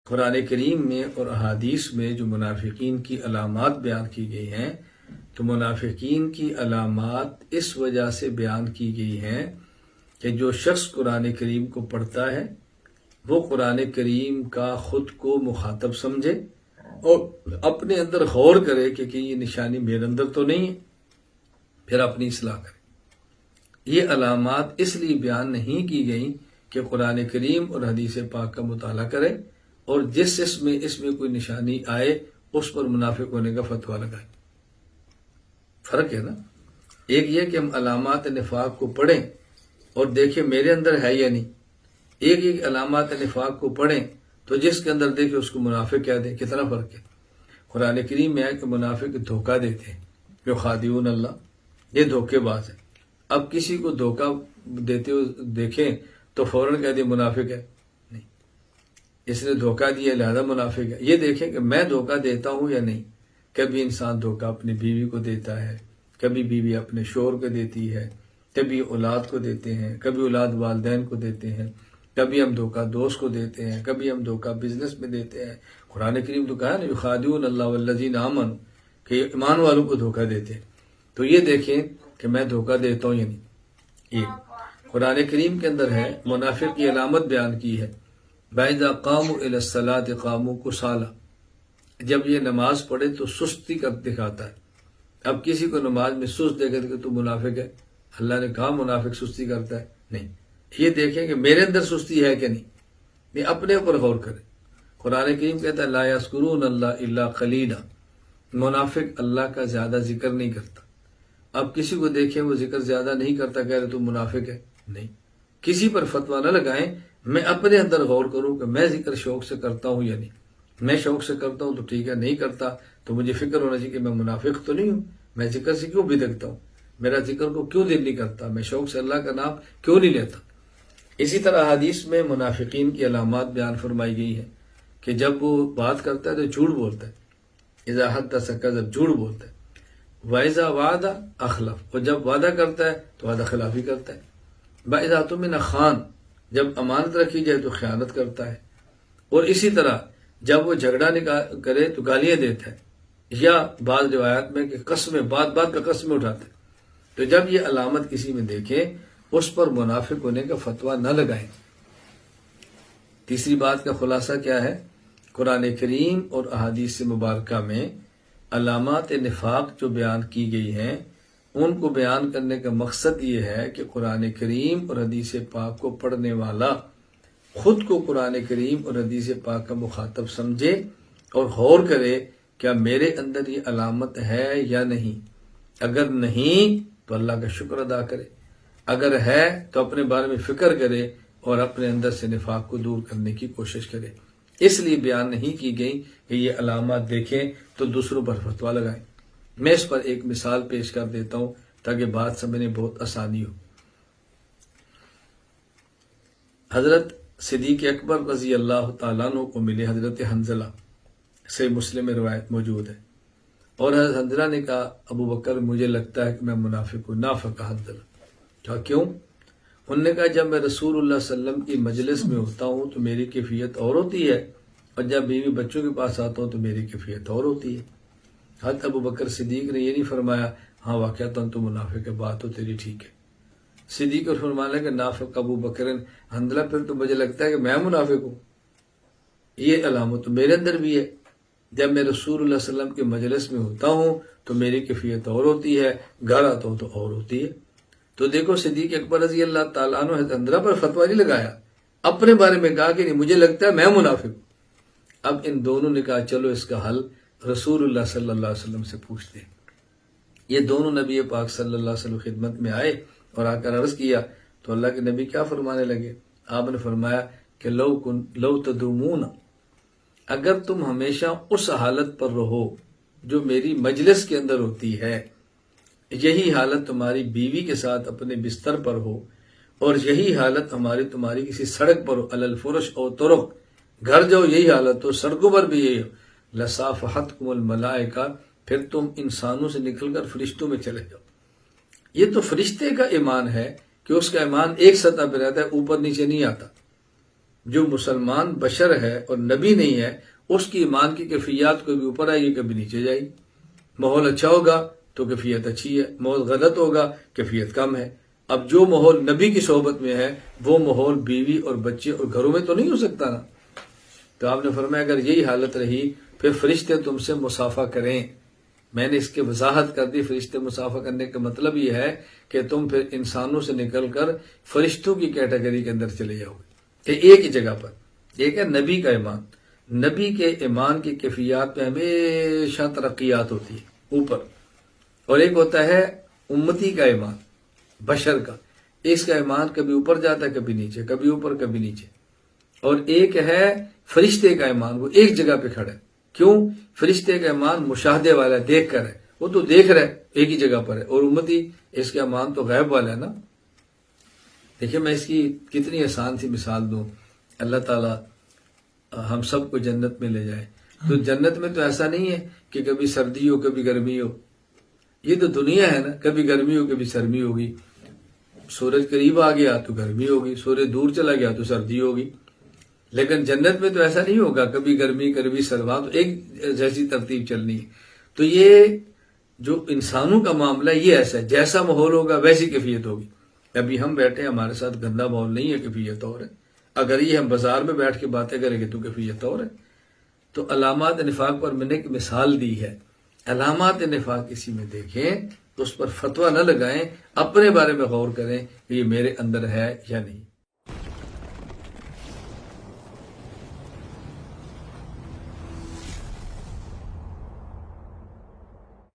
قرآن کریم میں اور احادیث میں جو منافقین کی علامات بیان کی گئی ہیں، تو منافقین کی علامات اس وجہ سے بیان کی گئی ہیں کہ جو شخص قرآن کریم کو پڑھتا ہے وہ قرآن کریم کا خود کو مخاطب سمجھے اور اپنے اندر غور کرے کہ یہ نشانی میرے اندر تو نہیں ہے، پھر اپنی اصلاح کرے۔ یہ علامات اس لیے بیان نہیں کی گئیں کہ قرآن کریم اور حدیث پاک کا مطالعہ کرے اور جس اس میں کوئی نشانی آئے اس پر منافق ہونے کا فتویٰ لگائے۔ فرق ہے نا، ایک یہ کہ ہم علامات نفاق کو پڑھیں اور دیکھیں میرے اندر ہے یا نہیں، ایک علامات نفاق کو پڑھیں تو جس کے اندر دیکھیں اس کو منافق کہہ دیں، کتنا فرق ہے۔ قرآن کریم میں ہے کہ منافق دھوکہ دیتے ہیں، جو خادعون اللہ، یہ دھوکے باز ہے۔ اب کسی کو دھوکہ دیتے ہوئے دیکھیں تو فوراً کہہ دیں منافق ہے، نہیں، اس نے دھوکہ دیا لہذا منافق ہے۔ یہ دیکھیں کہ میں دھوکہ دیتا ہوں یا نہیں۔ کبھی انسان دھوکہ اپنی بیوی کو دیتا ہے، کبھی بیوی اپنے شوہر کو دیتی ہے، کبھی اولاد کو دیتے ہیں، کبھی اولاد والدین کو دیتے ہیں، کبھی ہم دھوکہ دوست کو دیتے ہیں، کبھی ہم دھوکہ بزنس میں دیتے ہیں۔ قرآن کریم تو کہا نا یخادعون اللہ والذین آمنوا، کہ ایمان والوں کو دھوکہ دیتے ہیں۔ تو یہ دیکھیں کہ میں دھوکہ دیتا ہوں یا نہیں۔ یہ قرآن کریم کے اندر ہے، منافق کی علامت بیان کی ہے، وَإِذَا قَامُوا إِلَى الصَّلَاةِ قَامُوا كُسَالَىٰ، جب یہ نماز پڑھے تو سستی کر دکھاتا ہے۔ اب کسی کو نماز میں سست دیکھے کہ تو منافق ہے، اللہ نے کہا منافق سستی کرتا ہے؟ نہیں۔ یہ دیکھیں کہ میرے اندر سستی ہے کہ نہیں، میں اپنے اوپر غور کریں۔ قرآن کریم کہتا ہے لا یذکرون اللہ الا قلیلا، منافق اللہ کا زیادہ ذکر نہیں کرتا۔ اب کسی کو دیکھیں وہ ذکر زیادہ نہیں کرتا، کہہ رہے تو منافق ہے؟ نہیں۔ کسی پر فتویٰ نہ لگائیں، میں اپنے اندر غور کروں کہ میں ذکر شوق سے کرتا ہوں یا نہیں۔ میں شوق سے کرتا ہوں تو ٹھیک ہے، نہیں کرتا تو مجھے فکر ہونا چاہیے کہ میں منافق تو نہیں ہوں، میں ذکر سے کیوں بھی دیکھتا ہوں، میرا ذکر کو کیوں دل نہیں کرتا، میں شوق سے اللہ کا نام کیوں نہیں لیتا۔ اسی طرح حدیث میں منافقین کی علامات بیان فرمائی گئی ہے کہ جب وہ بات کرتا ہے تو جھوٹ بولتا ہے، اذا حدث کذب، جھوٹ بولتا ہے، وَإِذَا وَعَدَ أَخْلَفَ، اور جب وعدہ کرتا ہے تو وعدہ خلافی کرتا ہے، وَإِذَا اؤْتُمِنَ خَانَ، جب امانت رکھی جائے تو خیانت کرتا ہے، اور اسی طرح جب وہ جھگڑا کرے تو گالیاں دیتا ہے، یا بعض روایات میں کہ قسمیں بات بات پہ قسمیں اٹھاتا ہے۔ تو جب یہ علامت کسی میں دیکھیں اس پر منافق ہونے کا فتویٰ نہ لگائیں۔ تیسری بات کا خلاصہ کیا ہے؟ قرآن کریم اور احادیث مبارکہ میں علامات نفاق جو بیان کی گئی ہیں ان کو بیان کرنے کا مقصد یہ ہے کہ قرآن کریم اور حدیث پاک کو پڑھنے والا خود کو قرآن کریم اور حدیث پاک کا مخاطب سمجھے اور غور کرے کیا میرے اندر یہ علامت ہے یا نہیں۔ اگر نہیں تو اللہ کا شکر ادا کرے، اگر ہے تو اپنے بارے میں فکر کرے اور اپنے اندر سے نفاق کو دور کرنے کی کوشش کرے۔ اس لیے بیان نہیں کی گئی کہ یہ علامات دیکھیں تو دوسروں پر فتویٰ لگائیں۔ میں اس پر ایک مثال پیش کر دیتا ہوں تاکہ بات سمجھنے بہت آسانی ہو۔ حضرت صدیق اکبر رضی اللہ تعالیٰ عنہ کو ملے حضرت حنظلہ، صحیح مسلم میں روایت موجود ہے، اور حضرت حنظلہ نے کہا ابو بکر مجھے لگتا ہے کہ میں منافق ہوں۔ نافق حنظلہ، کہا کیوں؟ انہوں نے کہا جب میں رسول اللہ صلی اللہ علیہ وسلم کی مجلس میں ہوتا ہوں تو میری کیفیت اور ہوتی ہے، اور جب بیوی بچوں کے پاس آتا ہوں تو میری کیفیت اور ہوتی ہے۔ حضرت ابو بکر صدیق نے یہ نہیں فرمایا ہاں واقعتاً تو منافق ہے، بات تو تیری ٹھیک ہے۔ صدیق اور فرمانے کہ نافق ابو بکر حنظلہ، پھر تو مجھے لگتا ہے کہ میں منافق ہوں، یہ علامت تو میرے اندر بھی ہے۔ جب میں رسول اللہ صلی اللہ علیہ وسلم کے مجلس میں ہوتا ہوں تو میری کیفیت اور ہوتی ہے، گھر آتا ہوں تو اور ہوتی ہے۔ تو دیکھو صدیق اکبر رضی اللہ تعالیٰ عنہ حضرت حنظلہ پر فتویٰ نہیں لگایا، اپنے بارے میں کہا کہ نہیں مجھے لگتا ہے میں منافق ہوں۔ اب ان دونوں نے کہا چلو اس کا حل رسول اللہ صلی اللہ علیہ وسلم سے پوچھتے ہیں۔ یہ دونوں نبی پاک صلی اللہ علیہ وسلم خدمت میں آئے اور آ کر عرض کیا تو اللہ کے نبی کیا فرمانے لگے؟ آپ نے فرمایا کہ لو تدومون، اگر تم ہمیشہ اس حالت پر رہو جو میری مجلس کے اندر ہوتی ہے، یہی حالت تمہاری بیوی کے ساتھ اپنے بستر پر ہو، اور یہی حالت تمہاری کسی سڑک پر ہو، علی الفرش او طرق، گھر جاؤ یہی حالت ہو، سڑکوں پر بھی یہی ہو، لصافحتکم الملائکہ، پھر تم انسانوں سے نکل کر فرشتوں میں چلے جاؤ۔ یہ تو فرشتے کا ایمان ہے کہ اس کا ایمان ایک سطح پہ رہتا ہے، اوپر نیچے نہیں آتا۔ جو مسلمان بشر ہے اور نبی نہیں ہے اس کی ایمان کی کیفیات کبھی اوپر آئے گی کبھی نیچے جائے گی. ماحول اچھا ہوگا تو کیفیت اچھی ہے، ماحول غلط ہوگا کیفیت کم ہے. اب جو ماحول نبی کی صحبت میں ہے وہ ماحول بیوی اور بچے اور گھروں میں تو نہیں ہو سکتا نا. تو آپ نے فرمایا اگر یہی حالت رہی پھر فرشتے تم سے مصافحہ کریں. میں نے اس کی وضاحت کر دی، فرشتے مصافحہ کرنے کا مطلب یہ ہے کہ تم پھر انسانوں سے نکل کر فرشتوں کی کیٹیگری کے اندر چلے جاؤ گے. کہ ایک ہی جگہ پر ایک ہے نبی کا ایمان. نبی کے ایمان کی کیفیات میں ہمیشہ ترقیات ہوتی ہے اوپر، اور ایک ہوتا ہے امتی کا ایمان بشر کا. اس کا ایمان کبھی اوپر جاتا ہے کبھی نیچے، کبھی اوپر کبھی نیچے. اور ایک ہے فرشتے کا ایمان، وہ ایک جگہ پہ کھڑا ہے. کیوں؟ فرشتے کا ایمان مشاہدے والا ہے، دیکھ کر ہے، وہ تو دیکھ رہا ہے ایک ہی جگہ پر ہے. اور امتی اس کا ایمان تو غیب والا ہے نا. دیکھیں میں اس کی کتنی آسان سی مثال دوں. اللہ تعالیٰ ہم سب کو جنت میں لے جائے. تو جنت میں تو ایسا نہیں ہے کہ کبھی سردی ہو کبھی گرمی ہو. یہ تو دنیا ہے نا، کبھی گرمی ہو کبھی سرمی ہوگی. سورج قریب آ گیا تو گرمی ہوگی، سورج دور چلا گیا تو سردی ہوگی. لیکن جنت میں تو ایسا نہیں ہوگا، کبھی گرمی کبھی سرما، تو ایک جیسی ترتیب چلنی ہے. تو یہ جو انسانوں کا معاملہ یہ ایسا ہے، جیسا ماحول ہوگا ویسی کیفیت ہوگی. ابھی ہم بیٹھے ہمارے ساتھ گندا ماحول نہیں ہے، کیفیت اور ہے. اگر یہ ہم بازار میں بیٹھ کے باتیں کریں گے تو کیفیت اور ہے. تو علامات نفاق پر میں نے ایک مثال دی ہے. علامات نفاق کسی میں دیکھیں تو اس پر فتویٰ نہ لگائیں، اپنے بارے میں غور کریں کہ یہ میرے اندر ہے یا نہیں.